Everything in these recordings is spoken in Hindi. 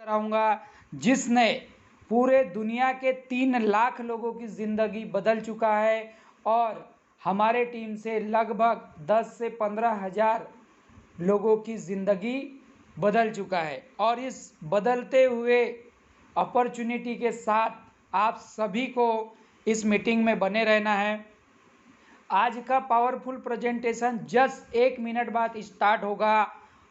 कराऊंगा जिसने पूरे दुनिया के 3 लाख लोगों की ज़िंदगी बदल चुका है और हमारे टीम से लगभग 10 से 15 हज़ार लोगों की ज़िंदगी बदल चुका है। और इस बदलते हुए अपॉर्चुनिटी के साथ आप सभी को इस मीटिंग में बने रहना है। आज का पावरफुल प्रेजेंटेशन जस्ट 1 मिनट बाद स्टार्ट होगा।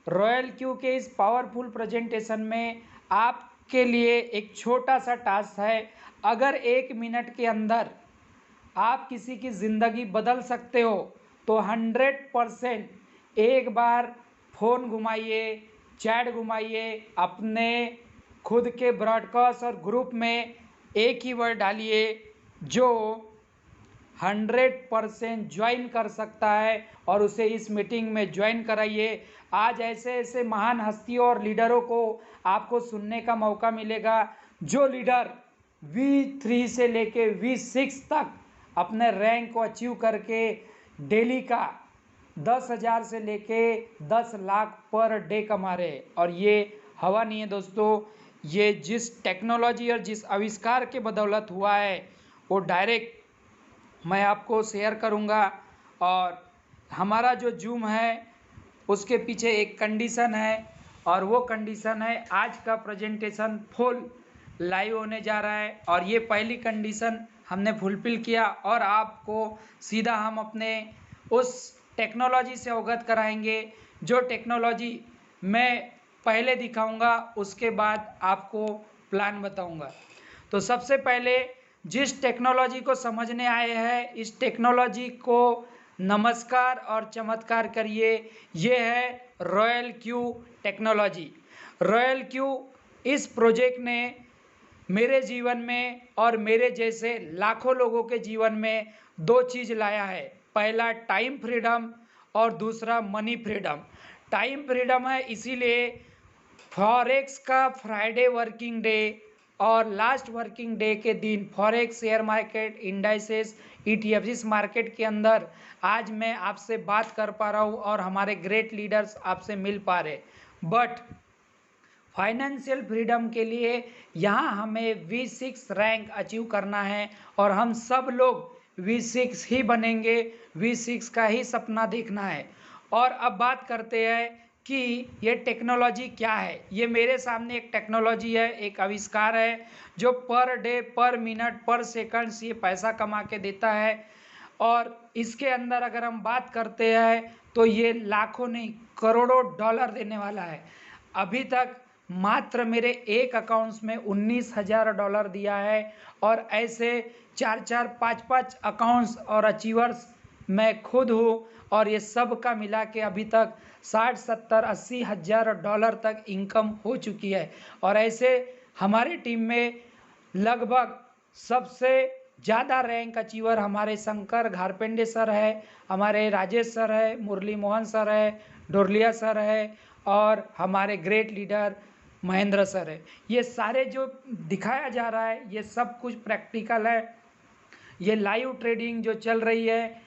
रॉयल क्यू के इस पावरफुल प्रेजेंटेशन में आपके लिए एक छोटा सा टास्क है। अगर 1 मिनट के अंदर आप किसी की ज़िंदगी बदल सकते हो तो 100% एक बार फ़ोन घुमाइए, चैट घुमाइए, अपने खुद के ब्रॉडकास्ट और ग्रुप में एक ही वर्ड डालिए जो 100% ज्वाइन कर सकता है और उसे इस मीटिंग में ज्वाइन कराइए। आज ऐसे ऐसे महान हस्तियों और लीडरों को आपको सुनने का मौका मिलेगा जो लीडर V3 से लेके V6 तक अपने रैंक को अचीव करके डेली का 10,000 से लेके 10 लाख पर डे कमा रहे हैं। और ये हवा नहीं है दोस्तों, ये जिस टेक्नोलॉजी और जिस आविष्कार के बदौलत हुआ है वो डायरेक्ट मैं आपको शेयर करूंगा। और हमारा जो जूम है उसके पीछे एक कंडीशन है और वो कंडीशन है आज का प्रेजेंटेशन फुल लाइव होने जा रहा है और ये पहली कंडीशन हमने फुलफिल किया और आपको सीधा हम अपने उस टेक्नोलॉजी से अवगत कराएंगे जो टेक्नोलॉजी मैं पहले दिखाऊंगा, उसके बाद आपको प्लान बताऊंगा। तो सबसे पहले जिस टेक्नोलॉजी को समझने आए हैं इस टेक्नोलॉजी को नमस्कार और चमत्कार करिए। ये है Royal Q technology. Royal Q इस प्रोजेक्ट ने मेरे जीवन में और मेरे जैसे लाखों लोगों के जीवन में 2 चीज़ लाया है। पहला टाइम फ्रीडम और दूसरा मनी फ्रीडम। टाइम फ्रीडम है इसीलिए फॉरेक्स का फ्राइडे वर्किंग डे और लास्ट वर्किंग डे के दिन forex share market, indices, ETF इस मार्केट के अंदर आज मैं आपसे बात कर पा रहा हूँ और हमारे ग्रेट लीडर्स आपसे मिल पा रहे। बट फाइनेंशियल फ्रीडम के लिए यहाँ हमें V6 रैंक अचीव करना है और हम सब लोग V6 ही बनेंगे, V6 का ही सपना देखना है। और अब बात करते हैं कि ये टेक्नोलॉजी क्या है। ये मेरे सामने एक टेक्नोलॉजी है, एक आविष्कार है जो पर डे, पर मिनट, पर सेकंड ये पैसा कमा के देता है। और इसके अंदर अगर हम बात करते हैं तो ये लाखों नहीं करोड़ों डॉलर देने वाला है। अभी तक मात्र मेरे एक अकाउंट्स में $19,000 दिया है और ऐसे 4-4, 5-5 अकाउंट्स और अचीवर्स मैं खुद हूँ और ये सब का मिला के अभी तक 60, 70, $80,000 तक इनकम हो चुकी है। और ऐसे हमारी टीम में लगभग सबसे ज़्यादा रैंक अचीवर हमारे शंकर घारपेंडे सर है, हमारे राजेश सर है, मुरली मोहन सर है, डोरलिया सर है और हमारे ग्रेट लीडर महेंद्र सर है। ये सारे जो दिखाया जा रहा है ये सब कुछ प्रैक्टिकल है। ये लाइव ट्रेडिंग जो चल रही है,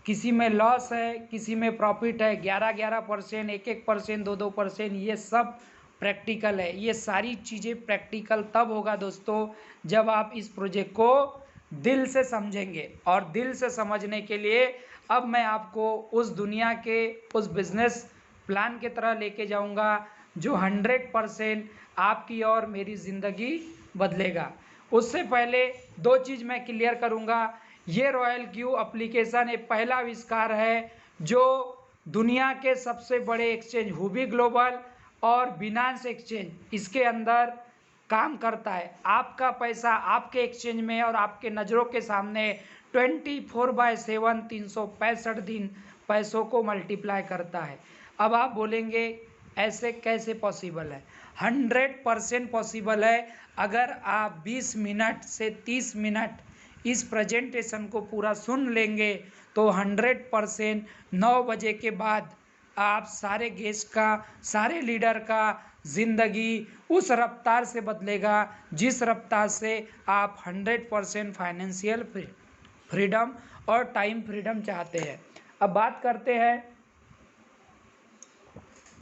किसी में लॉस है, किसी में प्रॉफिट है, 11-11%, 1-1%, 2-2%, ये सब प्रैक्टिकल है। ये सारी चीज़ें प्रैक्टिकल तब होगा दोस्तों जब आप इस प्रोजेक्ट को दिल से समझेंगे। और दिल से समझने के लिए अब मैं आपको उस दुनिया के उस बिजनेस प्लान की तरह लेके जाऊंगा जो 100% आपकी और मेरी ज़िंदगी बदलेगा। उससे पहले 2 चीज़ मैं क्लियर करूंगा। ये रॉयल क्यू एप्लीकेशन एक पहला आविष्कार है जो दुनिया के सबसे बड़े एक्सचेंज हुबी ग्लोबल और बिनांस एक्सचेंज इसके अंदर काम करता है। आपका पैसा आपके एक्सचेंज में और आपके नज़रों के सामने 24/7 365 दिन पैसों को मल्टीप्लाई करता है। अब आप बोलेंगे ऐसे कैसे पॉसिबल है? 100% पॉसिबल है। अगर आप 20 मिनट से 30 मिनट इस प्रेजेंटेशन को पूरा सुन लेंगे तो 100% 9 बजे के बाद आप सारे गेस्ट का, सारे लीडर का ज़िंदगी उस रफ्तार से बदलेगा जिस रफ्तार से आप 100% फाइनेंशियल फ्रीडम और टाइम फ्रीडम चाहते हैं। अब बात करते हैं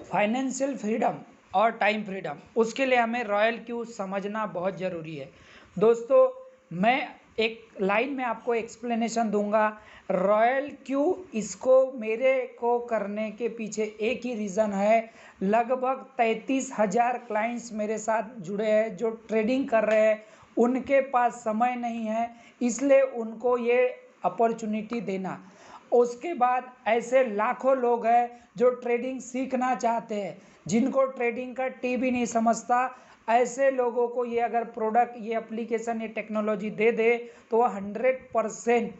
फाइनेंशियल फ्रीडम और टाइम फ्रीडम, उसके लिए हमें रॉयल क्यू समझना बहुत ज़रूरी है। दोस्तों, मैं एक लाइन में आपको एक्सप्लेनेशन दूंगा। रॉयल क्यू, इसको मेरे को करने के पीछे एक ही रीज़न है। लगभग 33,000 क्लाइंट्स मेरे साथ जुड़े हैं जो ट्रेडिंग कर रहे हैं, उनके पास समय नहीं है, इसलिए उनको ये अपॉर्चुनिटी देना। उसके बाद ऐसे लाखों लोग हैं जो ट्रेडिंग सीखना चाहते हैं, जिनको ट्रेडिंग का टी भी नहीं समझता। ऐसे लोगों को ये अगर प्रोडक्ट, ये एप्लीकेशन, ये टेक्नोलॉजी दे दे तो वह 100%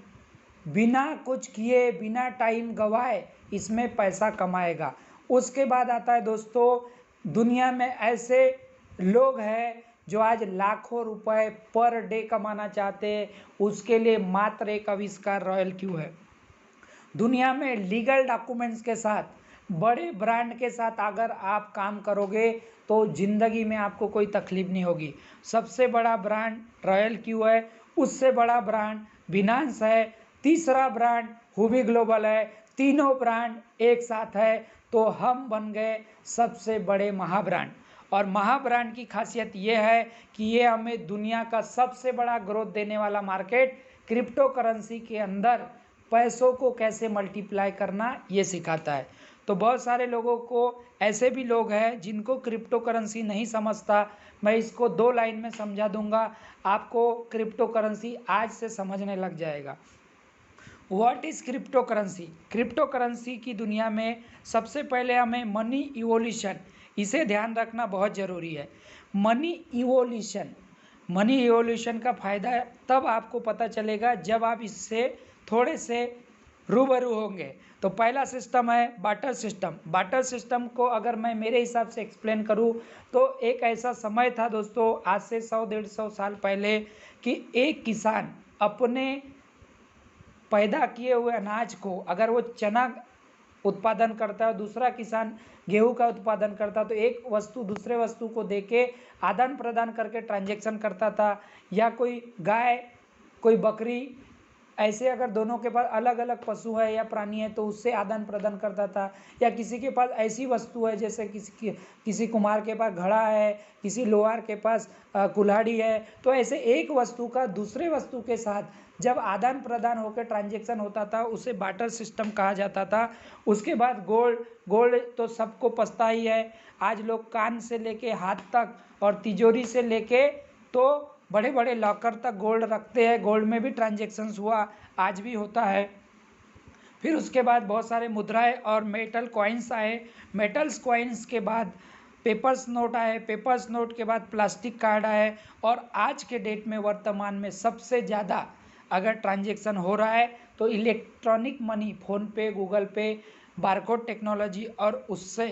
बिना कुछ किए, बिना टाइम गवाए इसमें पैसा कमाएगा। उसके बाद आता है दोस्तों, दुनिया में ऐसे लोग हैं जो आज लाखों रुपए पर डे कमाना चाहते हैं, उसके लिए मात्र एक आविष्कार रॉयल क्यू है। दुनिया में लीगल डॉक्यूमेंट्स के साथ, बड़े ब्रांड के साथ अगर आप काम करोगे तो ज़िंदगी में आपको कोई तकलीफ नहीं होगी। सबसे बड़ा ब्रांड रॉयल क्यू है, उससे बड़ा ब्रांड बिनांस है, तीसरा ब्रांड हुबी ग्लोबल है। तीनों ब्रांड एक साथ है तो हम बन गए सबसे बड़े महाब्रांड। और महाब्रांड की खासियत ये है कि ये हमें दुनिया का सबसे बड़ा ग्रोथ देने वाला मार्केट क्रिप्टो करेंसी के अंदर पैसों को कैसे मल्टीप्लाई करना ये सिखाता है। तो बहुत सारे लोगों को, ऐसे भी लोग हैं जिनको क्रिप्टो करेंसी नहीं समझता, मैं इसको 2 लाइन में समझा दूंगा, आपको क्रिप्टो करेंसी आज से समझने लग जाएगा। What is crypto currency? Crypto currency की दुनिया में सबसे पहले हमें मनी इवोल्यूशन, इसे ध्यान रखना बहुत ज़रूरी है। मनी इवोल्यूशन, मनी इवोल्यूशन का फ़ायदा तब आपको पता चलेगा जब आप इससे थोड़े से रूबरू होंगे। तो पहला सिस्टम है बाटर सिस्टम। बाटर सिस्टम को अगर मैं मेरे हिसाब से एक्सप्लेन करूं तो एक ऐसा समय था दोस्तों, आज से 100-150 साल पहले, कि एक किसान अपने पैदा किए हुए अनाज को, अगर वो चना उत्पादन करता है, दूसरा किसान गेहूं का उत्पादन करता, तो एक वस्तु दूसरे वस्तु को देके आदान प्रदान करके ट्रांजैक्शन करता था। या कोई गाय, कोई बकरी, ऐसे अगर दोनों के पास अलग अलग पशु है या प्राणी है तो उससे आदान प्रदान करता था। या किसी के पास ऐसी वस्तु है, जैसे किसी कुम्हार के पास घड़ा है, किसी लोहार के पास कुल्हाड़ी है, तो ऐसे एक वस्तु का दूसरे वस्तु के साथ जब आदान प्रदान होकर ट्रांजैक्शन होता था उसे बाटर सिस्टम कहा जाता था। उसके बाद गोल्ड, गोल्ड तो सबको पता ही है, आज लोग कान से लेके हाथ तक और तिजोरी से लेके तो बड़े बड़े लॉकर तक गोल्ड रखते हैं। गोल्ड में भी ट्रांजैक्शंस हुआ, आज भी होता है। फिर उसके बाद बहुत सारे मुद्राएं और मेटल कॉइन्स आए। मेटल्स कॉइन्स के बाद पेपर्स नोट आए, पेपर्स नोट के बाद प्लास्टिक कार्ड आए, और आज के डेट में वर्तमान में सबसे ज़्यादा अगर ट्रांजैक्शन हो रहा है तो इलेक्ट्रॉनिक मनी, फ़ोन पे, गूगल पे, बारकोड टेक्नोलॉजी, और उससे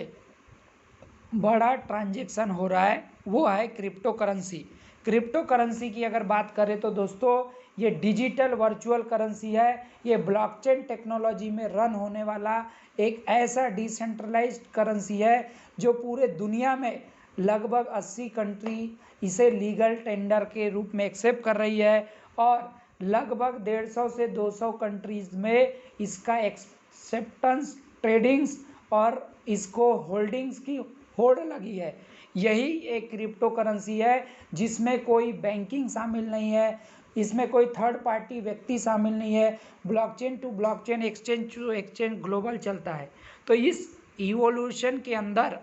बड़ा ट्रांजैक्शन हो रहा है वो है क्रिप्टो करेंसी। क्रिप्टो करेंसी की अगर बात करें तो दोस्तों, ये डिजिटल वर्चुअल करेंसी है। ये ब्लॉकचेन टेक्नोलॉजी में रन होने वाला एक ऐसा डिसेंट्रलाइज्ड करेंसी है जो पूरे दुनिया में लगभग 80 कंट्री इसे लीगल टेंडर के रूप में एक्सेप्ट कर रही है, और लगभग 150 से 200 कंट्रीज़ में इसका एक्सेप्टेंस, ट्रेडिंग्स और इसको होल्डिंग्स की होड़ लगी है। यही एक क्रिप्टो करेंसी है जिसमें कोई बैंकिंग शामिल नहीं है, इसमें कोई थर्ड पार्टी व्यक्ति शामिल नहीं है, blockchain to blockchain, exchange to exchange global चलता है। तो इस इवोल्यूशन के अंदर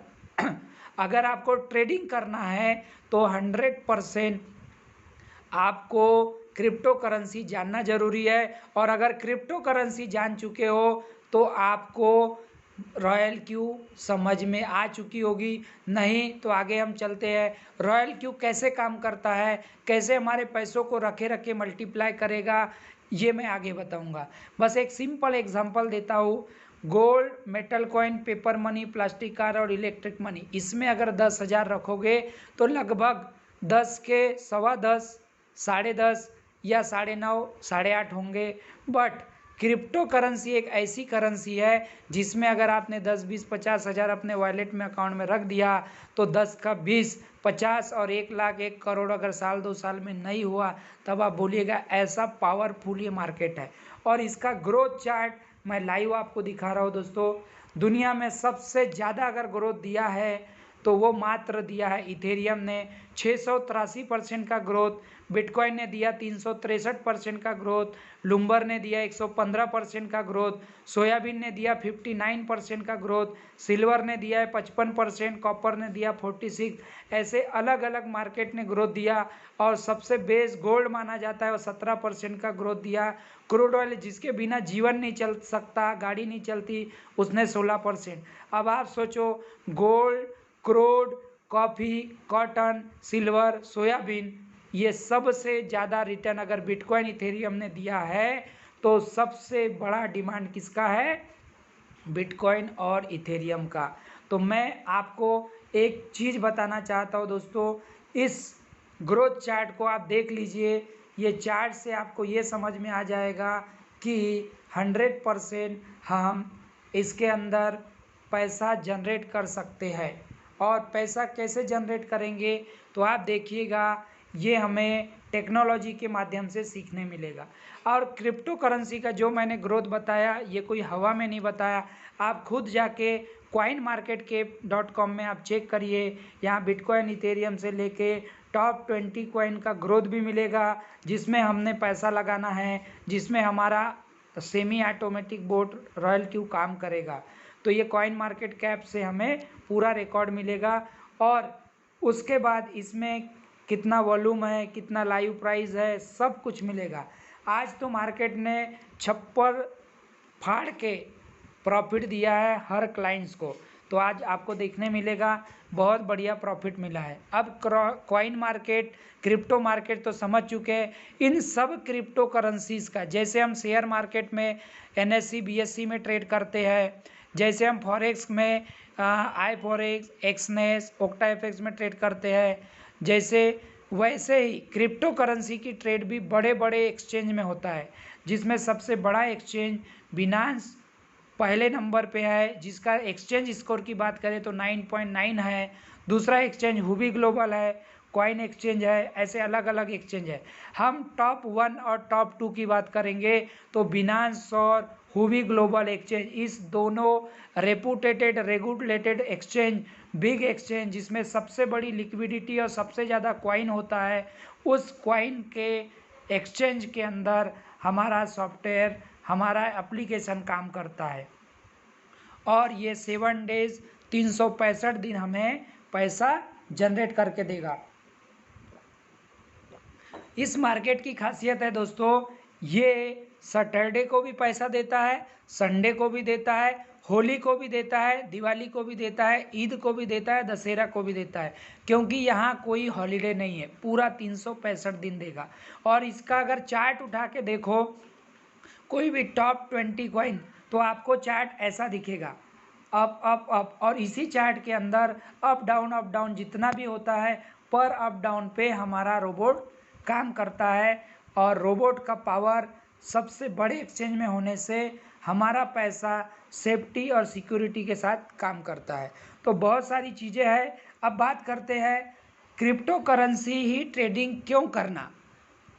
अगर आपको ट्रेडिंग करना है तो 100% आपको क्रिप्टो करेंसी जानना जरूरी है। और अगर क्रिप्टो करेंसी जान चुके हो तो आपको रॉयल क्यू समझ में आ चुकी होगी। नहीं तो आगे हम चलते हैं, रॉयल क्यू कैसे काम करता है, कैसे हमारे पैसों को रखे रखे मल्टीप्लाई करेगा, ये मैं आगे बताऊंगा। बस एक सिंपल एग्जांपल देता हूँ। Gold, metal coin, paper money, plastic card और इलेक्ट्रिक मनी, इसमें अगर 10,000 रखोगे तो लगभग 10 के 10.25, 10.5 या 9.5, 8.5 होंगे। बट क्रिप्टो करेंसी एक ऐसी करेंसी है जिसमें अगर आपने 10, 20, 50 हज़ार अपने वॉलेट में, अकाउंट में रख दिया तो 10 का 20, 50 और 1 लाख, 1 करोड़ अगर साल 2 साल में नहीं हुआ तब आप बोलिएगा ऐसा पावरफुल ये मार्केट है। और इसका ग्रोथ चार्ट मैं लाइव आपको दिखा रहा हूँ दोस्तों। दुनिया में सबसे ज़्यादा अगर ग्रोथ दिया है तो वो मात्र दिया है इथेरियम ने 683% का ग्रोथ, बिटकॉइन ने दिया 363% का ग्रोथ, लुम्बर ने दिया 115% का ग्रोथ, सोयाबीन ने दिया 59% का ग्रोथ, सिल्वर ने दिया है 55%, कॉपर ने दिया 46, ऐसे अलग अलग मार्केट ने ग्रोथ दिया। और सबसे बेस गोल्ड माना जाता है वो 17% का ग्रोथ दिया। क्रूड ऑयल जिसके बिना जीवन नहीं चल सकता, गाड़ी नहीं चलती, उसने 16%। अब आप सोचो, gold, crude, coffee, cotton, silver, soybean, ये सबसे ज़्यादा रिटर्न अगर बिटकॉइन इथेरियम ने दिया है तो सबसे बड़ा डिमांड किसका है? बिटकॉइन और इथेरियम का। तो मैं आपको एक चीज़ बताना चाहता हूँ दोस्तों, इस ग्रोथ चार्ट को आप देख लीजिए। ये चार्ट से आपको ये समझ में आ जाएगा कि 100% हम इसके अंदर पैसा जनरेट कर सकते हैं। और पैसा कैसे जनरेट करेंगे तो आप देखिएगा, ये हमें टेक्नोलॉजी के माध्यम से सीखने मिलेगा। और क्रिप्टो करेंसी का जो मैंने ग्रोथ बताया, ये कोई हवा में नहीं बताया, आप खुद जाके coinmarketcap.com में आप चेक करिए। यहाँ बिटकॉइन इथेरियम से लेके टॉप 20 कॉइन का ग्रोथ भी मिलेगा, जिसमें हमने पैसा लगाना है, जिसमें हमारा semi automatic boat royal tube काम करेगा। तो ये कॉइन मार्केट कैप से हमें पूरा रिकॉर्ड मिलेगा। और उसके बाद इसमें कितना वॉल्यूम है, कितना लाइव प्राइस है, सब कुछ मिलेगा। आज तो मार्केट ने छप्पर फाड़ के प्रॉफिट दिया है हर क्लाइंट्स को, तो आज आपको देखने मिलेगा बहुत बढ़िया प्रॉफिट मिला है। अब कॉइन मार्केट, क्रिप्टो मार्केट तो समझ चुके हैं। इन सब क्रिप्टो करेंसीज का, जैसे हम शेयर मार्केट में NSE BSE में ट्रेड करते हैं, जैसे हम फॉरेक्स में आई फॉरेक्स, एक्सनेस, ओक्टाएफएक्स में ट्रेड करते हैं, जैसे वैसे ही क्रिप्टो करेंसी की ट्रेड भी बड़े बड़े एक्सचेंज में होता है, जिसमें सबसे बड़ा एक्सचेंज बिनांस पहले नंबर पे है, जिसका एक्सचेंज स्कोर की बात करें तो 9.9 है। दूसरा एक्सचेंज हुबी ग्लोबल है, कॉइन एक्सचेंज है, ऐसे अलग अलग एक्सचेंज है। हम टॉप 1 और टॉप 2 की बात करेंगे तो बिनांस और हुबी ग्लोबल एक्सचेंज, इस दोनों reputed regulated exchange, big exchange, जिसमें सबसे बड़ी लिक्विडिटी और सबसे ज़्यादा कॉइन होता है, उस कॉइन के एक्सचेंज के अंदर हमारा सॉफ्टवेयर, हमारा एप्लीकेशन काम करता है। और ये 7 डेज 365 दिन हमें पैसा जनरेट करके देगा। इस मार्केट की खासियत है दोस्तों, ये सैटरडे को भी पैसा देता है, संडे को भी देता है, होली को भी देता है, दिवाली को भी देता है, ईद को भी देता है, दशहरा को भी देता है, क्योंकि यहाँ कोई हॉलीडे नहीं है, पूरा 365 दिन देगा। और इसका अगर चार्ट उठा के देखो कोई भी टॉप 20 कॉइन, तो आपको चार्ट ऐसा दिखेगा, अप अप अप। और इसी चार्ट के अंदर अप डाउन जितना भी होता है, पर अप डाउन पे हमारा रोबोट काम करता है। और रोबोट का पावर सबसे बड़े एक्सचेंज में होने से हमारा पैसा सेफ्टी और सिक्योरिटी के साथ काम करता है। तो बहुत सारी चीज़ें हैं। अब बात करते हैं क्रिप्टो करेंसी ही ट्रेडिंग क्यों करना।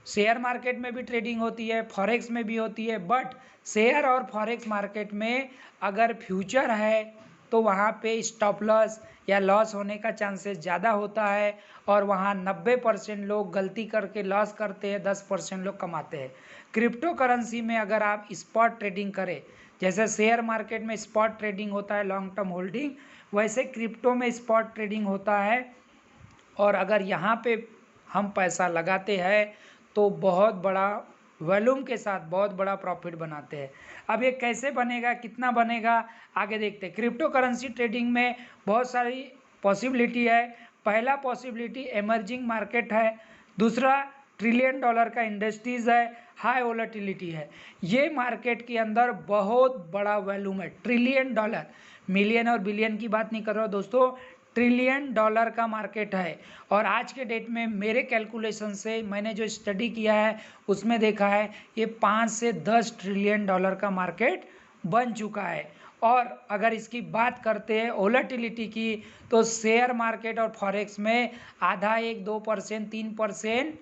शेयर मार्केट में भी ट्रेडिंग होती है, फॉरेक्स में भी होती है, बट शेयर और फॉरेक्स मार्केट में अगर फ्यूचर है तो वहाँ पे स्टॉप लॉस या लॉस होने का चांसेस ज़्यादा होता है। और वहाँ 90% लोग गलती करके लॉस करते हैं, 10% लोग कमाते हैं। क्रिप्टो करेंसी में अगर आप स्पॉट ट्रेडिंग करें, जैसे शेयर मार्केट में स्पॉट ट्रेडिंग होता है लॉन्ग टर्म होल्डिंग, वैसे क्रिप्टो में स्पॉट ट्रेडिंग होता है। और अगर यहाँ पे हम पैसा लगाते हैं तो बहुत बड़ा वॉल्यूम के साथ बहुत बड़ा प्रॉफिट बनाते हैं। अब ये कैसे बनेगा, कितना बनेगा, आगे देखते हैं। क्रिप्टो करेंसी ट्रेडिंग में बहुत सारी पॉसिबिलिटी है। पहला पॉसिबिलिटी इमर्जिंग मार्केट है, दूसरा $1 ट्रिलियन का इंडस्ट्रीज है, हाई वोलेटिलिटी है। ये मार्केट के अंदर बहुत बड़ा वॉल्यूम है, $1 ट्रिलियन, मिलियन और बिलियन की बात नहीं कर रहा दोस्तों, $1 ट्रिलियन का मार्केट है। और आज के डेट में मेरे कैलकुलेशन से, मैंने जो स्टडी किया है उसमें देखा है ये 5 से 10 ट्रिलियन डॉलर का मार्केट बन चुका है। और अगर इसकी बात करते हैं वोलेटिलिटी की, तो शेयर मार्केट और फॉरेक्स में आधा 1-2%, 3%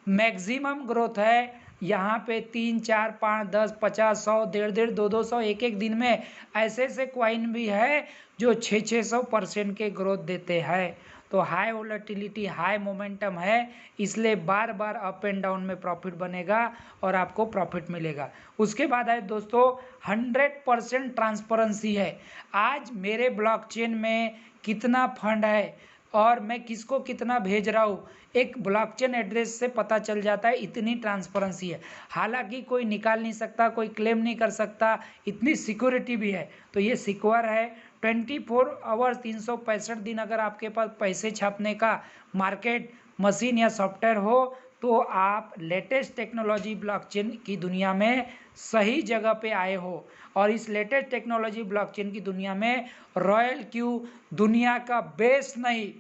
मैक्सिमम ग्रोथ है। यहाँ पे 3, 4, 5, 10, 50, 100, 150, 200, 1 दिन में ऐसे ऐसे कॉइन भी है जो 600% के ग्रोथ देते हैं। तो हाई वोलेटिलिटी, हाई मोमेंटम है, इसलिए बार बार अप एंड डाउन में प्रॉफिट बनेगा और आपको प्रॉफिट मिलेगा। उसके बाद है दोस्तों 100% ट्रांसपेरेंसी है। आज मेरे ब्लॉकचेन में कितना फंड है और मैं किसको कितना भेज रहा हूँ, एक ब्लॉकचेन एड्रेस से पता चल जाता है। इतनी ट्रांसपेरेंसी है, हालांकि कोई निकाल नहीं सकता, कोई क्लेम नहीं कर सकता, इतनी सिक्योरिटी भी है। तो ये सिक्योर है। 24 आवर्स 365 दिन अगर आपके पास पैसे छापने का मार्केट, मशीन या सॉफ्टवेयर हो तो आप लेटेस्ट टेक्नोलॉजी ब्लॉकचेन की दुनिया में सही जगह पे आए हो। और इस लेटेस्ट टेक्नोलॉजी ब्लॉकचेन की दुनिया में रॉयल क्यू दुनिया का बेस्ट नहीं,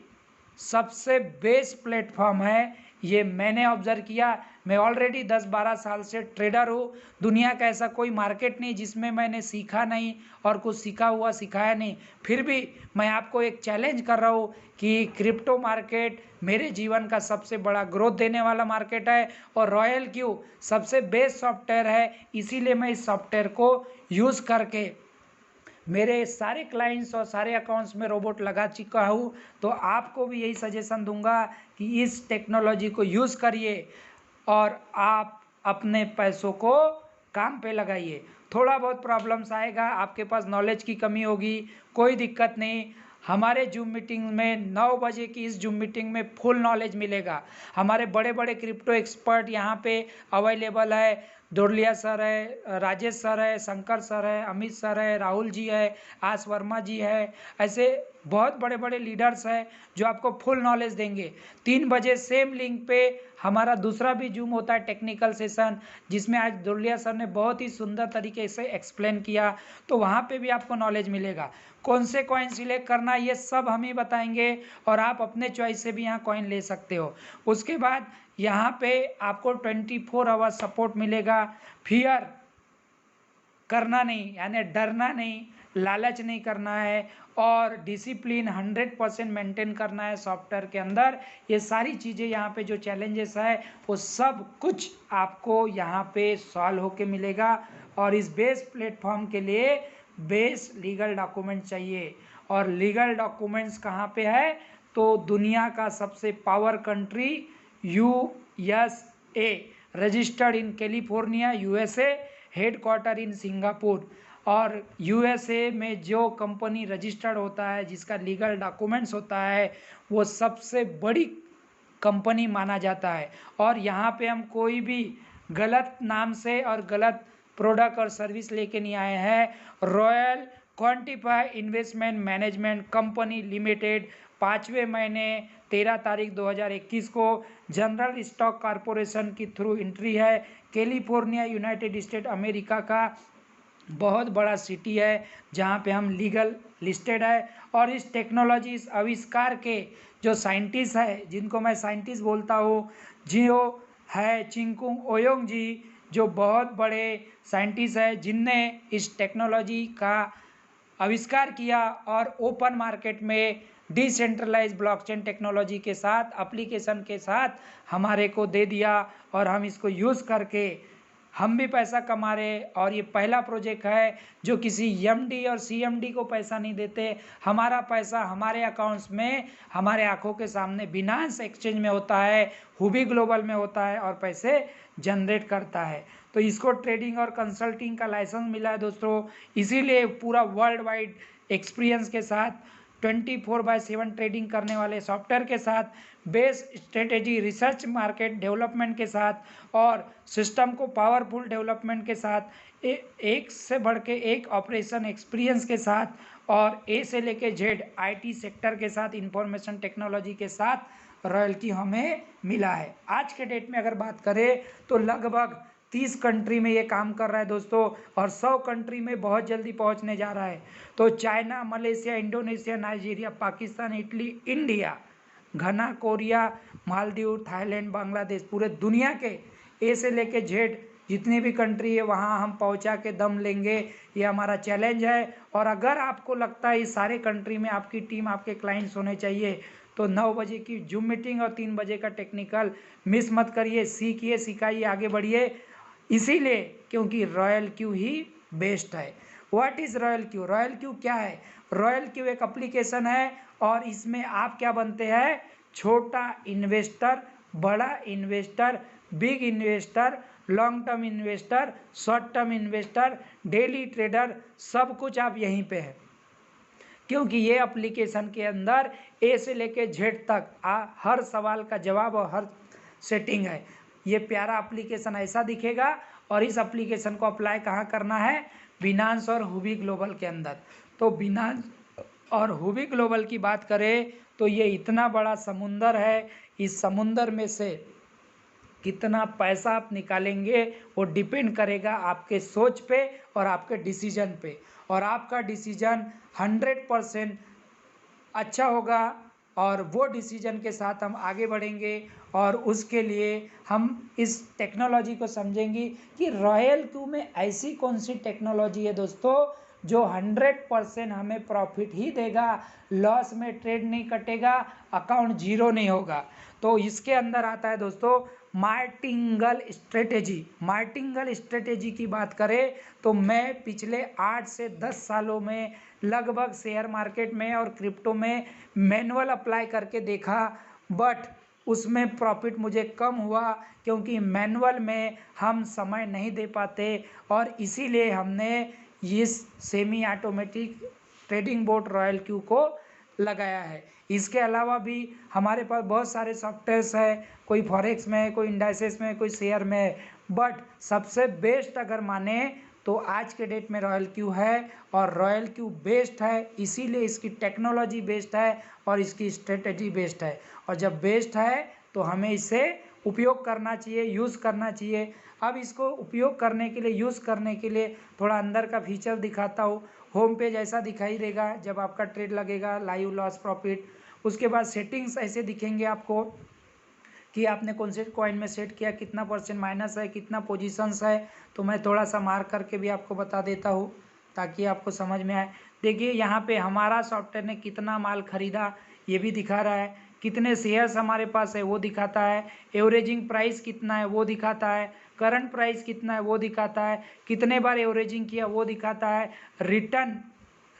सबसे बेस्ट प्लेटफॉर्म है। ये मैंने ऑब्जर्व किया। मैं ऑलरेडी 10-12 साल से ट्रेडर हूँ। दुनिया का ऐसा कोई मार्केट नहीं जिसमें मैंने सीखा नहीं और कुछ सीखा हुआ सिखाया नहीं। फिर भी मैं आपको एक चैलेंज कर रहा हूँ कि क्रिप्टो मार्केट मेरे जीवन का सबसे बड़ा ग्रोथ देने वाला मार्केट है और रॉयल क्यू सबसे बेस्ट सॉफ्टवेयर है। इसीलिए मैं इस सॉफ्टवेयर को यूज़ करके मेरे सारे क्लाइंट्स और सारे अकाउंट्स में रोबोट लगा चुका हूँ। तो आपको भी यही सजेशन दूंगा कि इस टेक्नोलॉजी को यूज़ करिए और आप अपने पैसों को काम पे लगाइए। थोड़ा बहुत प्रॉब्लम्स आएगा, आपके पास नॉलेज की कमी होगी, कोई दिक्कत नहीं। हमारे जूम मीटिंग में 9 बजे की इस जूम मीटिंग में फुल नॉलेज मिलेगा। हमारे बड़े बड़े क्रिप्टो एक्सपर्ट यहाँ पे अवेलेबल है। डोरलिया सर है, राजेश सर है, शंकर सर है, अमित सर है, राहुल जी है, आस वर्मा जी है। ऐसे बहुत बड़े बड़े लीडर्स हैं जो आपको फुल नॉलेज देंगे। 3 बजे सेम लिंक पे हमारा दूसरा भी जूम होता है टेक्निकल सेशन, जिसमें आज डोरलिया सर ने बहुत ही सुंदर तरीके से एक्सप्लेन किया। तो वहाँ पे भी आपको नॉलेज मिलेगा। कौन से कॉइन सिलेक्ट करना ये सब हम ही बताएंगे और आप अपने चॉइस से भी यहाँ कॉइन ले सकते हो। उसके बाद यहाँ पे आपको 24 आवर सपोर्ट मिलेगा। फियर करना नहीं, यानी डरना नहीं, लालच नहीं करना है और डिसिप्लिन 100% मेंटेन करना है सॉफ्टवेयर के अंदर। ये सारी चीज़ें यहाँ पे जो चैलेंजेस है वो सब कुछ आपको यहाँ पे सॉल्व होके मिलेगा। और इस बेस प्लेटफॉर्म के लिए बेस लीगल डॉक्यूमेंट चाहिए। और लीगल डॉक्यूमेंट्स कहाँ पे है, तो दुनिया का सबसे power country USA, registered in California USA, headquarter in Singapore. और USA में जो कंपनी रजिस्टर्ड होता है, जिसका लीगल डॉक्यूमेंट्स होता है, वो सबसे बड़ी कंपनी माना जाता है। और यहाँ पे हम कोई भी गलत नाम से और गलत प्रोडक्ट और सर्विस लेके नहीं आए हैं। Royal Quantify Investment Management Company Limited 5वें महीने 13 तारीख 2021 को जनरल स्टॉक कॉरपोरेशन की थ्रू एंट्री है। कैलिफोर्निया यूनाइटेड स्टेट अमेरिका का बहुत बड़ा सिटी है जहाँ पे हम लीगल लिस्टेड है। और इस टेक्नोलॉजी, इस आविष्कार के जो साइंटिस्ट है, जिनको मैं साइंटिस्ट बोलता हूँ, जियो है चिंकुंग ओयोंग जी, जो बहुत बड़े साइंटिस्ट है जिनने इस टेक्नोलॉजी का आविष्कार किया और ओपन मार्केट में डिसेंट्रलाइज ब्लॉकचेन टेक्नोलॉजी के साथ, एप्लीकेशन के साथ हमारे को दे दिया और हम इसको यूज़ करके हम भी पैसा कमा रहे। और ये पहला प्रोजेक्ट है जो किसी एमडी और सीएमडी को पैसा नहीं देते। हमारा पैसा हमारे अकाउंट्स में हमारे आंखों के सामने बिनांस एक्सचेंज में होता है, हुबी ग्लोबल में होता है और पैसे जनरेट करता है। तो इसको ट्रेडिंग और कंसल्टिंग का लाइसेंस मिला है दोस्तों। इसीलिए पूरा वर्ल्ड वाइड एक्सपीरियंस के साथ 24/7 ट्रेडिंग करने वाले सॉफ्टवेयर के साथ, base strategy, research, market development के साथ और सिस्टम को पावरफुल डेवलपमेंट के साथ, एक से बढ़ के एक ऑपरेशन एक्सपीरियंस के साथ और ए से लेके जेड आईटी सेक्टर के साथ, इंफॉर्मेशन टेक्नोलॉजी के साथ रॉयल्टी हमें मिला है। आज के डेट में अगर बात करें तो लगभग 30 कंट्री में ये काम कर रहा है दोस्तों और 100 कंट्री में बहुत जल्दी पहुंचने जा रहा है। तो China, Malaysia, Indonesia, Nigeria, Pakistan, Italy, India, घना, कोरिया, मालदीव, थाईलैंड, बांग्लादेश, पूरे दुनिया के ए से लेके जेड जितनी भी कंट्री है वहाँ हम पहुँचा के दम लेंगे। ये हमारा चैलेंज है। और अगर आपको लगता है इस सारे कंट्री में आपकी टीम, आपके क्लाइंट्स होने चाहिए तो 9 बजे की जूम मीटिंग और 3 बजे का टेक्निकल मिस मत करिए, सीखिए, सिखाइए, आगे बढ़िए। इसीलिए क्योंकि रॉयल क्यू ही बेस्ट है। What is royal Q? Royal Q क्या है? रॉयल क्यू एक एप्लीकेशन है और इसमें आप क्या बनते हैं? छोटा इन्वेस्टर, बड़ा investor, big investor, long term investor, short term investor, daily trader, सब कुछ आप यहीं पे है। क्योंकि ये एप्लीकेशन के अंदर ए से लेके जेड तक हर सवाल का जवाब और हर सेटिंग है। ये प्यारा एप्लीकेशन ऐसा दिखेगा और इस एप्लीकेशन को अप्लाई कहाँ करना है? बिनांस और हुबी ग्लोबल के अंदर। तो बिनांस और हुबी ग्लोबल की बात करें तो ये इतना बड़ा समुंदर है, इस समुंदर में से कितना पैसा आप निकालेंगे वो डिपेंड करेगा आपके सोच पे और आपके डिसीजन पे। और आपका डिसीजन 100% अच्छा होगा और वो डिसीजन के साथ हम आगे बढ़ेंगे और उसके लिए हम इस टेक्नोलॉजी को समझेंगे कि रॉयल क्यू में ऐसी कौन सी टेक्नोलॉजी है दोस्तों जो 100% हमें प्रॉफिट ही देगा, लॉस में ट्रेड नहीं कटेगा, अकाउंट जीरो नहीं होगा। तो इसके अंदर आता है दोस्तों मार्टिंगल स्ट्रेटेजी। मार्टिंगल स्ट्रेटेजी की बात करें तो मैं पिछले 8 से 10 सालों में लगभग शेयर मार्केट में और क्रिप्टो में मैनुअल अप्लाई करके देखा, बट उसमें प्रॉफिट मुझे कम हुआ क्योंकि मैनुअल में हम समय नहीं दे पाते और इसीलिए हमने इस semi automatic trading board royal Q को लगाया है। इसके अलावा भी हमारे पास बहुत सारे सॉफ्टवेयर्स है, कोई फॉरेक्स में है, कोई इंडाइसेस में है, कोई शेयर में है, बट सबसे बेस्ट अगर माने तो आज के डेट में रॉयल क्यू है और रॉयल क्यू बेस्ट है। इसीलिए इसकी टेक्नोलॉजी बेस्ट है और इसकी स्ट्रेटेजी बेस्ट है। और जब बेस्ट है तो हमें इसे उपयोग करना चाहिए, यूज़ करना चाहिए। अब इसको उपयोग करने के लिए, यूज़ करने के लिए थोड़ा अंदर का फीचर दिखाता हूँ। होम पेज ऐसा दिखाई देगा जब आपका ट्रेड लगेगा, लाइव, लॉस, प्रॉफिट। उसके बाद सेटिंग्स ऐसे दिखेंगे आपको कि आपने कौन से कॉइन में सेट किया, कितना परसेंट माइनस है, कितना पोजीशंस है। तो मैं थोड़ा सा मार्क करके भी आपको बता देता हूँ ताकि आपको समझ में आए। देखिए यहाँ पे हमारा सॉफ्टवेयर ने कितना माल खरीदा ये भी दिखा रहा है, कितने शेयर्स हमारे पास है वो दिखाता है, एवरेजिंग प्राइस कितना है वो दिखाता है, करंट प्राइस कितना है वो दिखाता है, कितने बार एवरेजिंग किया वो दिखाता है, रिटर्न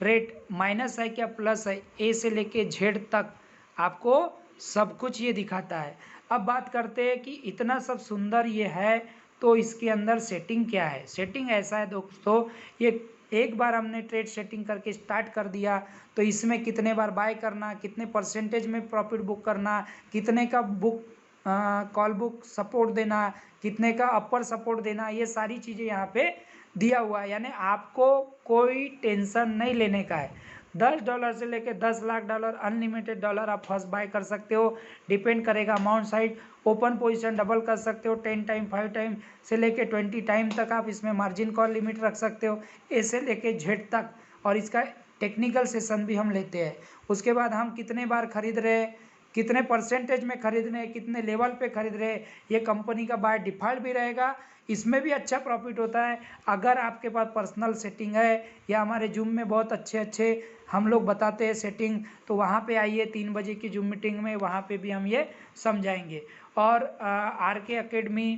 रेट माइनस है क्या प्लस है, ए से लेके जेड तक आपको सब कुछ ये दिखाता है। अब बात करते हैं कि इतना सब सुंदर ये है तो इसके अंदर सेटिंग क्या है। सेटिंग ऐसा है दोस्तों, ये एक बार हमने ट्रेड सेटिंग करके स्टार्ट कर दिया तो इसमें कितने बार बाय करना, कितने परसेंटेज में प्रॉफिट बुक करना, कितने का बुक कॉल बुक सपोर्ट देना, कितने का अपर सपोर्ट देना, ये सारी चीज़ें यहाँ पे दिया हुआ है। यानी आपको कोई टेंशन नहीं लेने का है। $10 से लेके 10 लाख डॉलर, अनलिमिटेड डॉलर आप फर्स्ट बाय कर सकते हो। डिपेंड करेगा amount side. Open position double कर सकते हो 10 टाइम, 5 टाइम से लेके 20 टाइम तक आप इसमें मार्जिन कॉल लिमिट रख सकते हो, ए से लेके जेड तक। और इसका टेक्निकल सेशन भी हम लेते हैं। उसके बाद हम कितने बार खरीद रहे हैं, कितने परसेंटेज में खरीद रहे हैं, कितने लेवल पे खरीद रहे हैं, ये कंपनी का बाय डिफ़ॉल्ट भी रहेगा। इसमें भी अच्छा प्रॉफिट होता है अगर आपके पास पर्सनल सेटिंग है या हमारे जूम में बहुत अच्छे अच्छे हम लोग बताते हैं सेटिंग, तो वहाँ पे आइए 3 बजे की जूम मीटिंग में, वहाँ पे भी हम ये समझाएंगे। और आर के अकेडमी,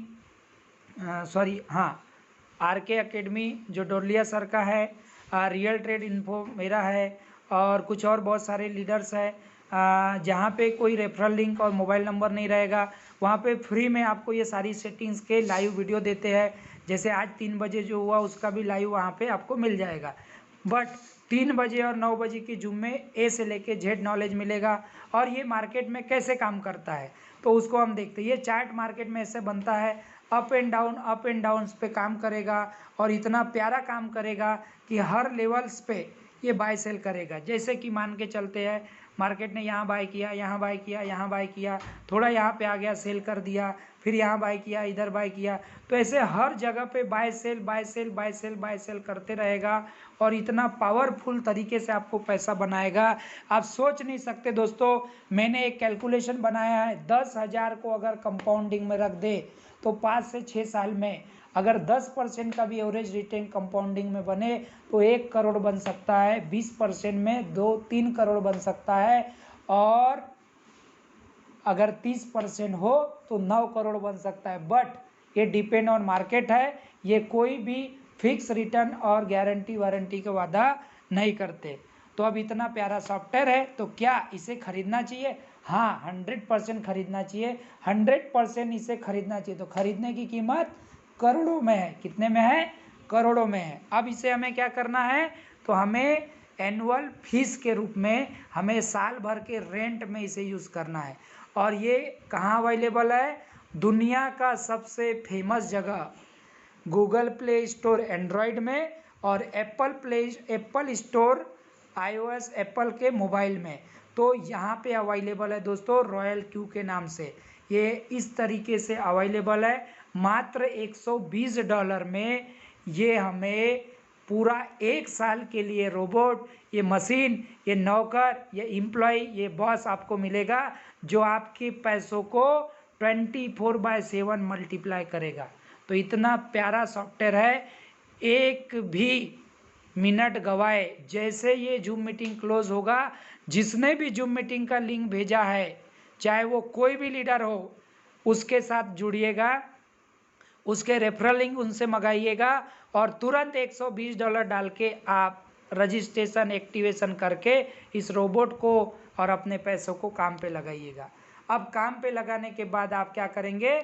सॉरी हाँ, आर के अकेडमी जो डोरलिया सर का है, रियल ट्रेड इन्फो मेरा है और कुछ और बहुत सारे लीडर्स हैं। जहाँ पे कोई रेफरल लिंक और मोबाइल नंबर नहीं रहेगा वहाँ पे फ्री में आपको ये सारी सेटिंग्स के लाइव वीडियो देते हैं। जैसे आज 3 बजे जो हुआ उसका भी लाइव वहाँ पे आपको मिल जाएगा। बट 3 बजे और 9 बजे की जूम में ए से लेके जेड नॉलेज मिलेगा। और ये मार्केट में कैसे काम करता है तो उसको हम देखते हैं। ये चार्ट मार्केट में ऐसे बनता है, अप एंड डाउन पे काम करेगा और इतना प्यारा काम करेगा कि हर लेवल्स पे ये बाय सेल करेगा। जैसे कि मान के चलते हैं मार्केट ने यहाँ बाय किया, यहाँ बाय किया, यहाँ बाय किया, थोड़ा यहाँ पे आ गया सेल कर दिया, फिर यहाँ बाय किया, इधर बाय किया, तो ऐसे हर जगह पे buy sell buy sell buy sell buy sell करते रहेगा और इतना पावरफुल तरीके से आपको पैसा बनाएगा आप सोच नहीं सकते दोस्तों। मैंने एक कैलकुलेशन बनाया है, 10,000 को अगर कंपाउंडिंग में रख दे तो 5 से 6 साल में अगर 10% का भी एवरेज रिटर्न कंपाउंडिंग में बने तो 1 करोड़ बन सकता है, 20% में 2-3 करोड़ बन सकता है। और अगर 30% हो तो 9 करोड़ बन सकता है, बट ये डिपेंड ऑन मार्केट है। ये कोई भी फिक्स रिटर्न और गारंटी वारंटी का वादा नहीं करते। तो अब इतना प्यारा सॉफ्टवेयर है तो क्या इसे खरीदना चाहिए? हाँ, 100% खरीदना चाहिए, 100% इसे खरीदना चाहिए। तो खरीदने की कीमत करोड़ों में है। कितने में है? करोड़ों में है। अब इसे हमें क्या करना है? तो हमें एनुअल फीस के रूप में हमें साल भर के रेंट में इसे यूज़ करना है। और ये कहाँ अवेलेबल है? दुनिया का सबसे फेमस जगह गूगल प्ले स्टोर एंड्रॉयड में और एप्पल स्टोर iOS एप्पल के मोबाइल में। तो यहाँ पे अवेलेबल है दोस्तों रॉयल क्यू के नाम से। ये इस तरीके से अवेलेबल है। मात्र $120 में ये हमें पूरा 1 साल के लिए रोबोट, ये मशीन, ये नौकर, ये एम्प्लॉय, ये बॉस आपको मिलेगा जो आपके पैसों को 24/7 मल्टीप्लाई करेगा। तो इतना प्यारा सॉफ्टवेयर है। एक भी मिनट गवाए जैसे ये जूम मीटिंग क्लोज होगा, जिसने भी जूम मीटिंग का लिंक भेजा है, चाहे वो कोई भी लीडर हो, उसके साथ जुड़िएगा, उसके रेफरल लिंक उनसे मंगाइएगा और तुरंत $120 डाल के आप रजिस्ट्रेशन एक्टिवेशन करके इस रोबोट को और अपने पैसों को काम पे लगाइएगा। अब काम पे लगाने के बाद आप क्या करेंगे?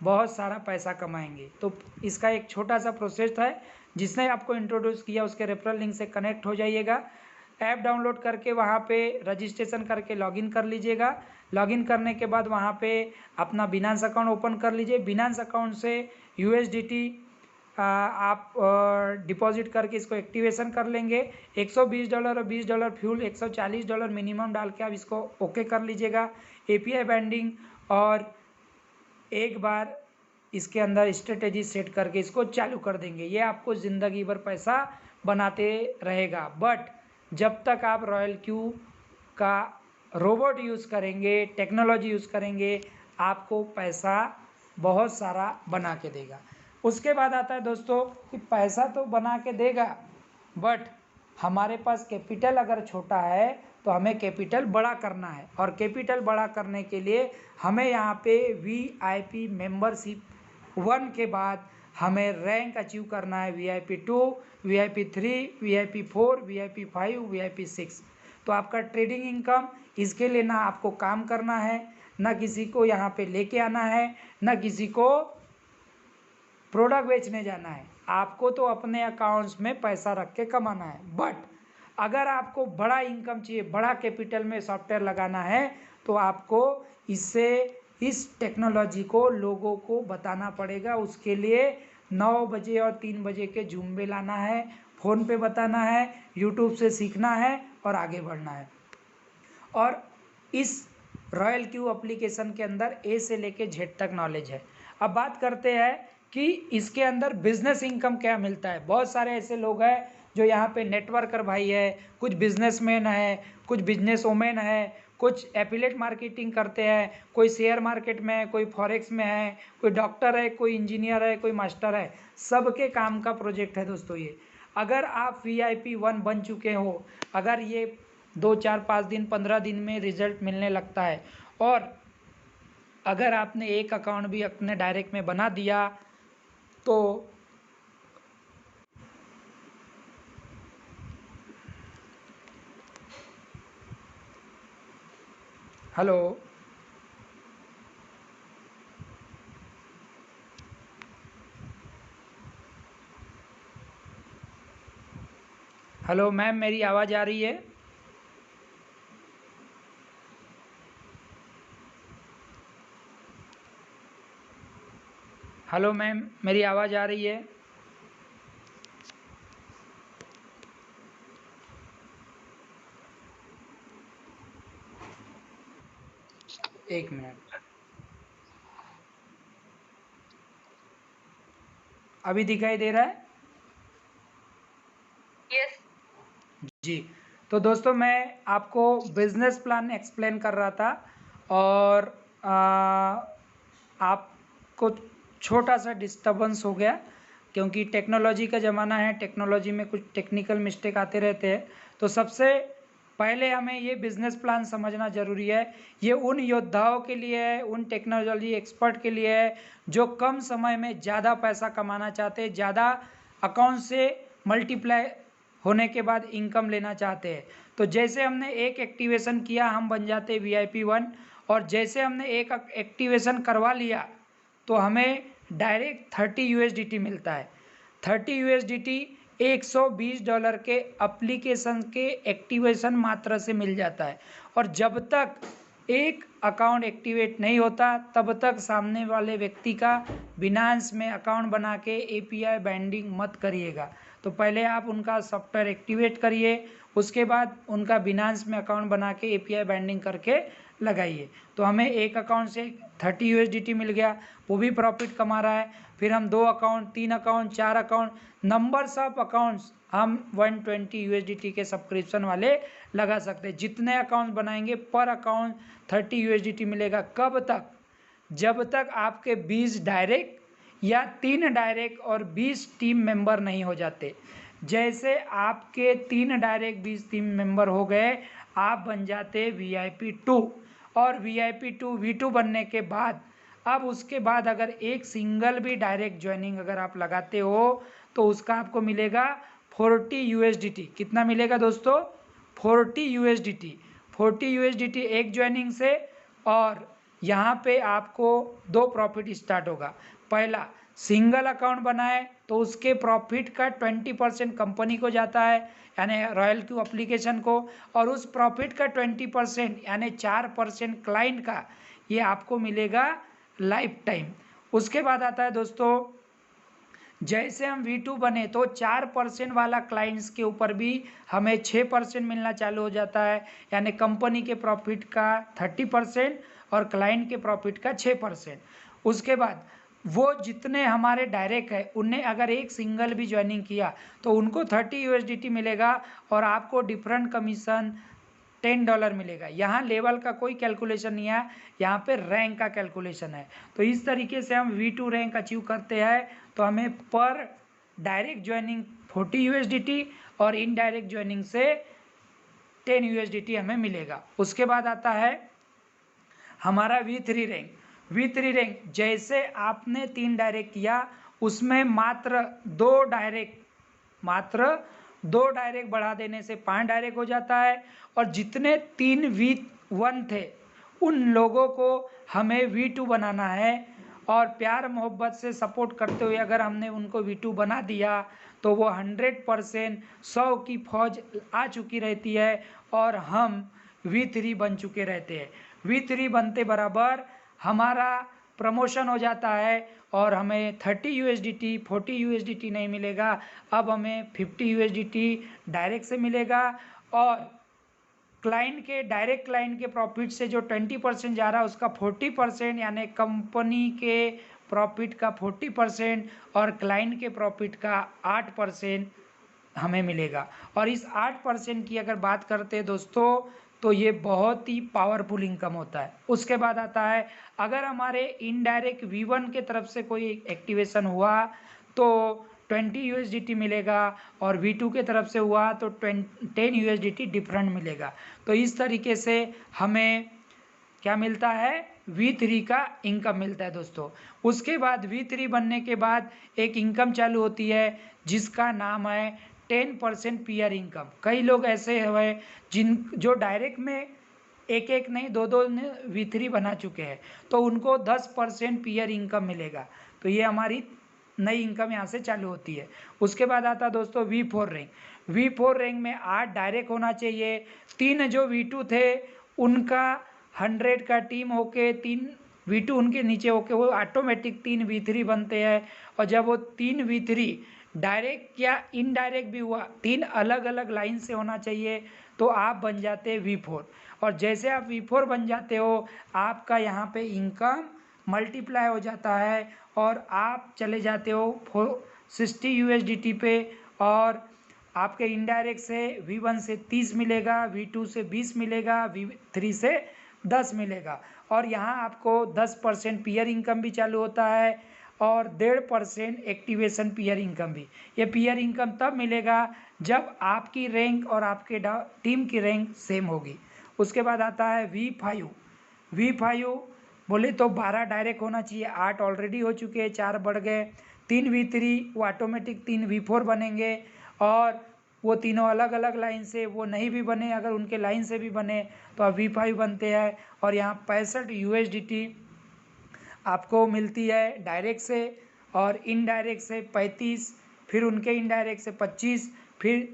बहुत सारा पैसा कमाएंगे। तो इसका एक छोटा सा प्रोसेस है। जिसने आपको इंट्रोड्यूस किया उसके रेफरल लिंक से कनेक्ट हो जाइएगा। ऐप डाउनलोड करके वहाँ पे रजिस्ट्रेशन करके लॉगिन कर लीजिएगा। लॉगिन करने के बाद वहाँ पे अपना बिनांस अकाउंट ओपन कर लीजिए। बिनांस अकाउंट से USDT आप डिपॉजिट करके इसको एक्टिवेशन कर लेंगे। $120 और $20 फ्यूल, $140 मिनिमम डाल के आप इसको ओके कर लीजिएगा। API बाइंडिंग और एक बार इसके अंदर स्ट्रेटेजी सेट करके इसको चालू कर देंगे। ये आपको ज़िंदगी भर पैसा बनाते रहेगा। बट जब तक आप रॉयल क्यू का रोबोट यूज़ करेंगे, टेक्नोलॉजी यूज़ करेंगे, आपको पैसा बहुत सारा बना के देगा। उसके बाद आता है दोस्तों कि पैसा तो बना के देगा, बट हमारे पास कैपिटल अगर छोटा है तो हमें कैपिटल बड़ा करना है। और कैपिटल बड़ा करने के लिए हमें यहाँ पे VIP मेंबरशिप 1 के बाद हमें रैंक अचीव करना है VIP 2, VIP 3, VIP 4, VIP 5, VIP 6। तो आपका ट्रेडिंग इनकम, इसके लिए ना आपको काम करना है, ना किसी को यहाँ पे लेके आना है, ना किसी को प्रोडक्ट बेचने जाना है। आपको तो अपने अकाउंट्स में पैसा रख के कमाना है। बट अगर आपको बड़ा इनकम चाहिए, बड़ा कैपिटल में सॉफ्टवेयर लगाना है, तो आपको इस टेक्नोलॉजी को लोगों को बताना पड़ेगा। उसके लिए 9 बजे और 3 बजे के जुम्बे लाना है, फ़ोन पे बताना है, यूट्यूब से सीखना है और आगे बढ़ना है। और इस रॉयल क्यू एप्लीकेशन के अंदर A से लेके Z तक नॉलेज है। अब बात करते हैं कि इसके अंदर बिजनेस इनकम क्या मिलता है। बहुत सारे ऐसे लोग हैं जो यहाँ पे नेटवर्कर भाई है, कुछ बिजनेसमैन है, कुछ बिजनेस वोमेन है, कुछ एफिलिएट मार्केटिंग करते हैं, कोई शेयर मार्केट में है, कोई फॉरेक्स में है, कोई डॉक्टर है, कोई इंजीनियर है, कोई मास्टर है। सबके काम का प्रोजेक्ट है दोस्तों ये। अगर आप VIP 1 बन चुके हो, अगर ये 2, 4, 5 दिन, 15 दिन में रिजल्ट मिलने लगता है, और अगर आपने एक अकाउंट भी अपने डायरेक्ट में बना दिया तो हेलो हेलो मैम, मेरी आवाज़ आ रही है? हेलो मैम, मेरी आवाज़ आ रही है? एक मिनट, अभी दिखाई दे रहा है? यस जी। तो दोस्तों मैं आपको बिजनेस प्लान एक्सप्लेन कर रहा था, और आपको छोटा सा डिस्टर्बेंस हो गया क्योंकि टेक्नोलॉजी का ज़माना है। टेक्नोलॉजी में कुछ टेक्निकल मिस्टेक आते रहते हैं। तो सबसे पहले हमें ये बिजनेस प्लान समझना जरूरी है। ये उन योद्धाओं के लिए है, उन टेक्नोलॉजी एक्सपर्ट के लिए है जो कम समय में ज़्यादा पैसा कमाना चाहते हैं, ज़्यादा अकाउंट से मल्टीप्लाई होने के बाद इनकम लेना चाहते हैं। तो जैसे हमने एक एक्टिवेशन किया हम बन जाते VIP1, और जैसे हमने एक एक्टिवेशन करवा लिया तो हमें डायरेक्ट 30 USDT मिलता है। 30 USDT $120 के एप्लीकेशन के एक्टिवेशन मात्र से मिल जाता है। और जब तक एक अकाउंट एक्टिवेट नहीं होता तब तक सामने वाले व्यक्ति का बिनांस में अकाउंट बना के API बाइंडिंग मत करिएगा। तो पहले आप उनका सॉफ्टवेयर एक्टिवेट करिए, उसके बाद उनका बिनांस में अकाउंट बना के API बाइंडिंग करके लगाइए। तो हमें एक अकाउंट से 30 USDT मिल गया, वो भी प्रॉफिट कमा रहा है। फिर हम 2 account, 3 account, 4 account, numbers of accounts हम 120 USDT के सब्सक्रिप्शन वाले लगा सकते हैं। जितने अकाउंट बनाएंगे पर अकाउंट 30 USDT मिलेगा। कब तक? जब तक आपके 20 डायरेक्ट या 3 डायरेक्ट और 20 टीम मेंबर नहीं हो जाते। जैसे आपके 3 डायरेक्ट 20 टीम मेंबर हो गए, आप बन जाते VIP2। और VIP2 V2 बनने के बाद अब उसके बाद अगर एक सिंगल भी डायरेक्ट ज्वाइनिंग अगर आप लगाते हो तो उसका आपको मिलेगा 40 USDT। कितना मिलेगा दोस्तों? 40 USDT। 40 USDT एक ज्वाइनिंग से। और यहाँ पे आपको 2 प्रॉफिट स्टार्ट होगा। पहला, सिंगल अकाउंट बनाए तो उसके प्रॉफिट का 20% कंपनी को जाता है, यानी रॉयल्टी एप्लीकेशन को, और उस प्रॉफिट का 20% यानी 4% क्लाइंट का, ये आपको मिलेगा लाइफ टाइम। उसके बाद आता है दोस्तों, जैसे हम V2 बने तो 4% वाला क्लाइंट्स के ऊपर भी हमें 6% मिलना चालू हो जाता है, यानी कंपनी के प्रॉफिट का 30% और क्लाइंट के प्रॉफिट का 6%। उसके बाद वो जितने हमारे डायरेक्ट है उनने अगर एक सिंगल भी ज्वाइनिंग किया तो उनको 30 USDT मिलेगा और आपको डिफरेंट कमीशन $10 मिलेगा। यहाँ लेवल का कोई कैलकुलेशन नहीं है, यहाँ पे रैंक का कैलकुलेशन है। तो इस तरीके से हम V2 रैंक अचीव करते हैं तो हमें पर डायरेक्ट ज्वाइनिंग 40 USDT और इनडायरेक्ट ज्वाइनिंग से 10 USDT हमें मिलेगा। उसके बाद आता है हमारा V3 रैंक। V3 रैंक जैसे आपने 3 डायरेक्ट किया उसमें मात्र 2 डायरेक्ट बढ़ा देने से 5 डायरेक्ट हो जाता है। और जितने 3 V1 थे उन लोगों को हमें V2 बनाना है, और प्यार मोहब्बत से सपोर्ट करते हुए अगर हमने उनको V2 बना दिया तो वो 100% 100 की फौज आ चुकी रहती है और हम V3 बन चुके रहते हैं। V3 बनते बराबर हमारा प्रमोशन हो जाता है और हमें 30 USDT 40 USDT नहीं मिलेगा, अब हमें 50 USDT डायरेक्ट से मिलेगा। और डायरेक्ट क्लाइंट के प्रॉफिट से जो 20% जा रहा है उसका 40%, यानी कंपनी के प्रॉफिट का 40% और क्लाइंट के प्रॉफिट का 8% हमें मिलेगा। और इस 8% की अगर बात करते हैं दोस्तों तो ये बहुत ही पावरफुल इनकम होता है। उसके बाद आता है अगर हमारे इनडायरेक्ट V1 के तरफ से कोई एक्टिवेशन हुआ तो 20 USDT मिलेगा, और V2 के तरफ से हुआ तो 10 USDT डिफरेंट मिलेगा। तो इस तरीके से हमें क्या मिलता है? V3 का इनकम मिलता है दोस्तों। उसके बाद V3 बनने के बाद एक इनकम चालू होती है जिसका नाम है 10% पीयर इनकम। कई लोग ऐसे हुए जो डायरेक्ट में एक नहीं 2 V3 बना चुके हैं तो उनको 10% पीयर इनकम मिलेगा। तो ये हमारी नई इनकम यहाँ से चालू होती है। उसके बाद आता है दोस्तों V4 रैंक। V4 रैंक में 8 डायरेक्ट होना चाहिए, 3 जो V2 थे उनका 100 का टीम होके 3 V2 उनके नीचे होके वो ऑटोमेटिक 3 V3 बनते हैं। और जब वो 3 V3 डायरेक्ट या इनडायरेक्ट भी हुआ, 3 अलग अलग लाइन से होना चाहिए, तो आप बन जाते हैं V4। और जैसे आप V4 बन जाते हो आपका यहाँ पे इनकम मल्टीप्लाई हो जाता है और आप चले जाते हो 60 USDT पे। और आपके इनडायरेक्ट से V1 से 30 मिलेगा, V2 से 20 मिलेगा, V3 से 10 मिलेगा। और यहाँ आपको 10% पीयर इनकम भी चालू होता है। और 1.5% एक्टिवेशन पीयर इनकम भी। ये पीयर इनकम तब मिलेगा जब आपकी रैंक और आपके टीम की रैंक सेम होगी। उसके बाद आता है V5। V5 बोले तो 12 डायरेक्ट होना चाहिए, 8 ऑलरेडी हो चुके हैं, 4 बढ़ गए। 3 V3 वो ऑटोमेटिक 3 V4 बनेंगे, और वो तीनों अलग अलग लाइन से वो नहीं भी बने, अगर उनके लाइन से भी बने तो अब V5 बनते हैं। और यहाँ 65 USDT आपको मिलती है डायरेक्ट से, और इनडायरेक्ट से 35, फिर उनके इनडायरेक्ट से 25, फिर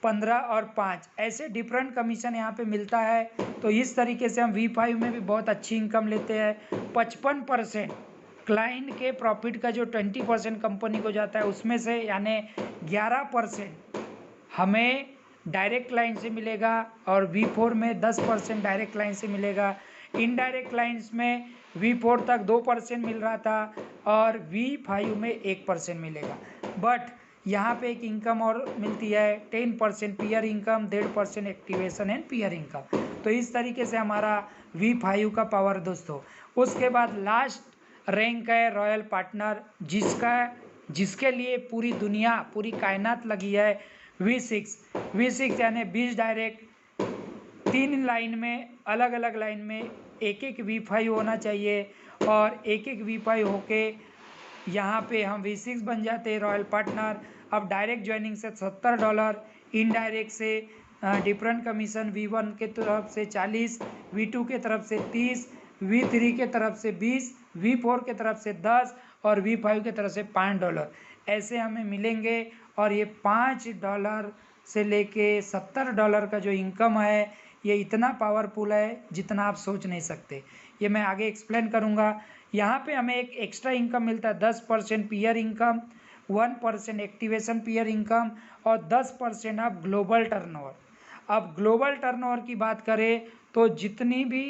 15 और 5, ऐसे डिफरेंट कमीशन यहाँ पे मिलता है। तो इस तरीके से हम V5 में भी बहुत अच्छी इनकम लेते हैं। 55% क्लाइंट के प्रॉफिट का जो 20% कंपनी को जाता है उसमें से, यानी 11% हमें डायरेक्ट लाइन से मिलेगा, और V4 में 10% डायरेक्ट लाइन से मिलेगा। इनडायरेक्ट लाइन्स में V4 तक 2% मिल रहा था, और V5 में 1% मिलेगा। बट यहाँ पे एक इनकम और मिलती है 10% peer income, 1.5% activation and peer income. तो इस तरीके से हमारा V5 का पावर दोस्तों। उसके बाद लास्ट रैंक है रॉयल पार्टनर, जिसके लिए पूरी दुनिया, पूरी कायनात लगी है, V6 यानी 20 डायरेक्ट, 3 लाइन में, अलग अलग लाइन में एक एक V5 होना चाहिए, और एक एक V5 होके यहाँ पे हम V6 बन जाते हैं रॉयल पार्टनर। अब डायरेक्ट ज्वाइनिंग से $70, इनडायरेक्ट से डिफरेंट कमीशन V1 के तरफ से 40, V2 के तरफ से 30, V3 के तरफ से 20, V4 के तरफ से 10 और V5 के तरफ से $5 ऐसे हमें मिलेंगे। और ये $5 से लेके $70 का जो इनकम है, ये इतना पावरफुल है जितना आप सोच नहीं सकते। ये मैं आगे एक्सप्लेन करूँगा। यहाँ पे हमें एक एक्स्ट्रा इनकम मिलता है 10% peer income, 1% activation peer income, और 10% ऑफ ग्लोबल टर्नओवर। अब ग्लोबल टर्नओवर की बात करें तो जितनी भी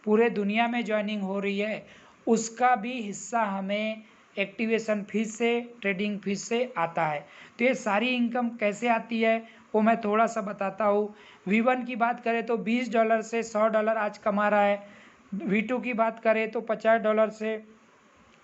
पूरे दुनिया में ज्वाइनिंग हो रही है उसका भी हिस्सा हमें एक्टिवेशन फीस से, ट्रेडिंग फीस से आता है। तो ये सारी इनकम कैसे आती है वो मैं थोड़ा सा बताता हूँ। V1 की बात करें तो $20 से $100 आज कमा रहा है। V2 की बात करें तो $50 से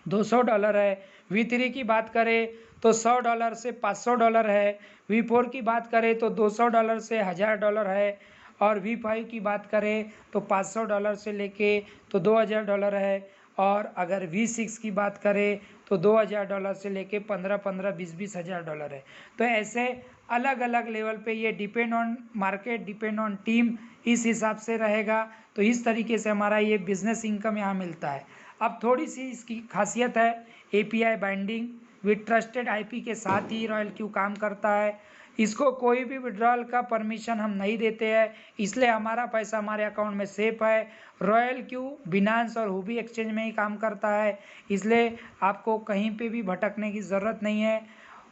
$200 है। V3 की बात करें तो $100 से $500 है। V4 की बात करें तो $200 से $1000 है। और V5 की बात करें तो $500 से लेके तो $2000 है। और अगर V6 की बात करें तो $2000 से लेके 15-15, 20-20 हज़ार डॉलर है। तो ऐसे अलग अलग लेवल पे ये depend on market, depend on team, इस हिसाब से रहेगा। तो इस तरीके से हमारा ये बिजनेस इनकम यहाँ मिलता है। अब थोड़ी सी इसकी खासियत है, API binding with trusted IP के साथ ही रॉयल क्यू काम करता है। इसको कोई भी विड्रॉल का परमिशन हम नहीं देते हैं, इसलिए हमारा पैसा हमारे अकाउंट में सेफ है। रॉयल क्यू बिनांस और हुबी एक्सचेंज में ही काम करता है, इसलिए आपको कहीं पे भी भटकने की ज़रूरत नहीं है।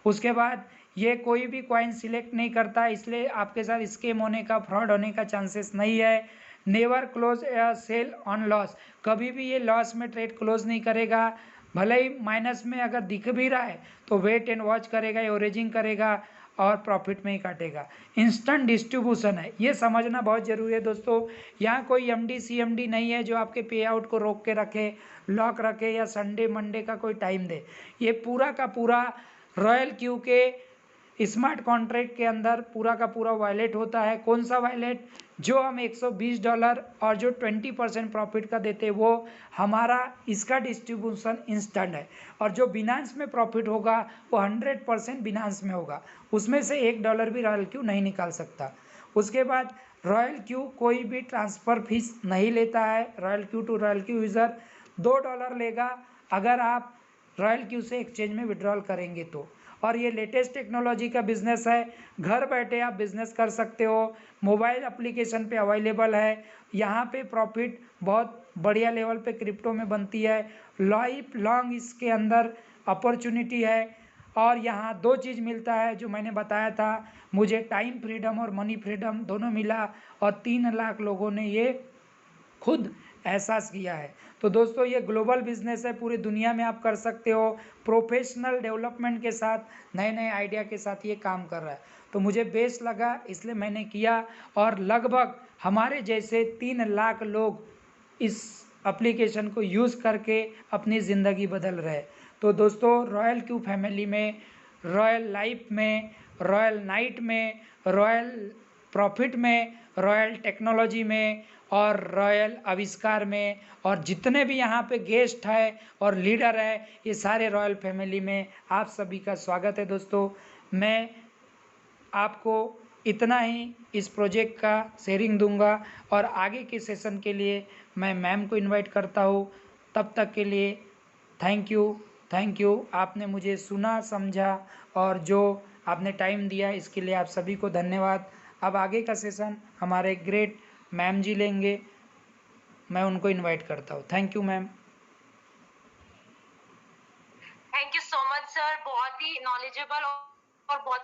उसके बाद ये कोई भी कॉइन सिलेक्ट नहीं करता, इसलिए आपके साथ स्कैम होने का, फ्रॉड होने का चांसेस नहीं है। नेवर क्लोज या सेल ऑन लॉस, कभी भी ये लॉस में ट्रेड क्लोज नहीं करेगा। भले ही माइनस में अगर दिख भी रहा है तो वेट एंड वॉच करेगा, एवरेजिंग करेगा और प्रॉफिट में ही काटेगा। इंस्टेंट डिस्ट्रीब्यूशन है, ये समझना बहुत ज़रूरी है दोस्तों। यहाँ कोई MD CMD नहीं है जो आपके पे आउट को रोक के रखे, लॉक रखे, या संडे मंडे का कोई टाइम दे। ये पूरा का पूरा रॉयल क्यू के स्मार्ट कॉन्ट्रैक्ट के अंदर पूरा का पूरा वॉलेट होता है। कौन सा वॉलेट? जो हम $120 और जो 20% प्रॉफिट का देते हैं वो हमारा, इसका डिस्ट्रीब्यूशन इंस्टेंट है। और जो बिनांस में प्रॉफिट होगा वो 100% बिनांस में होगा, उसमें से $1 भी रॉयल क्यू नहीं निकाल सकता। उसके बाद रॉयल क्यू कोई भी ट्रांसफ़र फीस नहीं लेता है। Royal Q to Royal Q user $2 लेगा अगर आप रॉयल क्यू से एक्सचेंज में विड्रॉल करेंगे तो। और ये लेटेस्ट टेक्नोलॉजी का बिजनेस है, घर बैठे आप बिजनेस कर सकते हो, मोबाइल एप्लीकेशन पे अवेलेबल है। यहाँ पे प्रॉफिट बहुत बढ़िया लेवल पे क्रिप्टो में बनती है। लाइफ लॉन्ग इसके अंदर अपॉर्चुनिटी है। और यहाँ 2 चीज़ मिलता है जो मैंने बताया था, मुझे टाइम फ्रीडम और मनी फ्रीडम दोनों मिला, और 3 लाख लोगों ने ये खुद एहसास किया है। तो दोस्तों ये ग्लोबल बिजनेस है, पूरी दुनिया में आप कर सकते हो। प्रोफेशनल डेवलपमेंट के साथ, नए नए आइडिया के साथ ये काम कर रहा है। तो मुझे बेस्ट लगा इसलिए मैंने किया, और लगभग हमारे जैसे 3 लाख लोग इस एप्लीकेशन को यूज़ करके अपनी ज़िंदगी बदल रहे। तो दोस्तों, रॉयल क्यू फैमिली में, रॉयल लाइफ में, रॉयल नाइट में, रॉयल प्रॉफिट में, रॉयल टेक्नोलॉजी में और रॉयल आविष्कार में, और जितने भी यहाँ पे गेस्ट है और लीडर है, ये सारे रॉयल फैमिली में आप सभी का स्वागत है। दोस्तों, मैं आपको इतना ही इस प्रोजेक्ट का शेयरिंग दूंगा और आगे के सेशन के लिए मैं मैम को इनवाइट करता हूँ। तब तक के लिए थैंक यू। आपने मुझे सुना, समझा और जो आपने टाइम दिया इसके लिए आप सभी को धन्यवाद। अब आगे का सेशन हमारे ग्रेट मैम जी लेंगे, मैं उनको इनवाइट करता हूँ। Thank you ma'am. Thank you so much sir, बहुत ही नॉलेजेबल और बहुत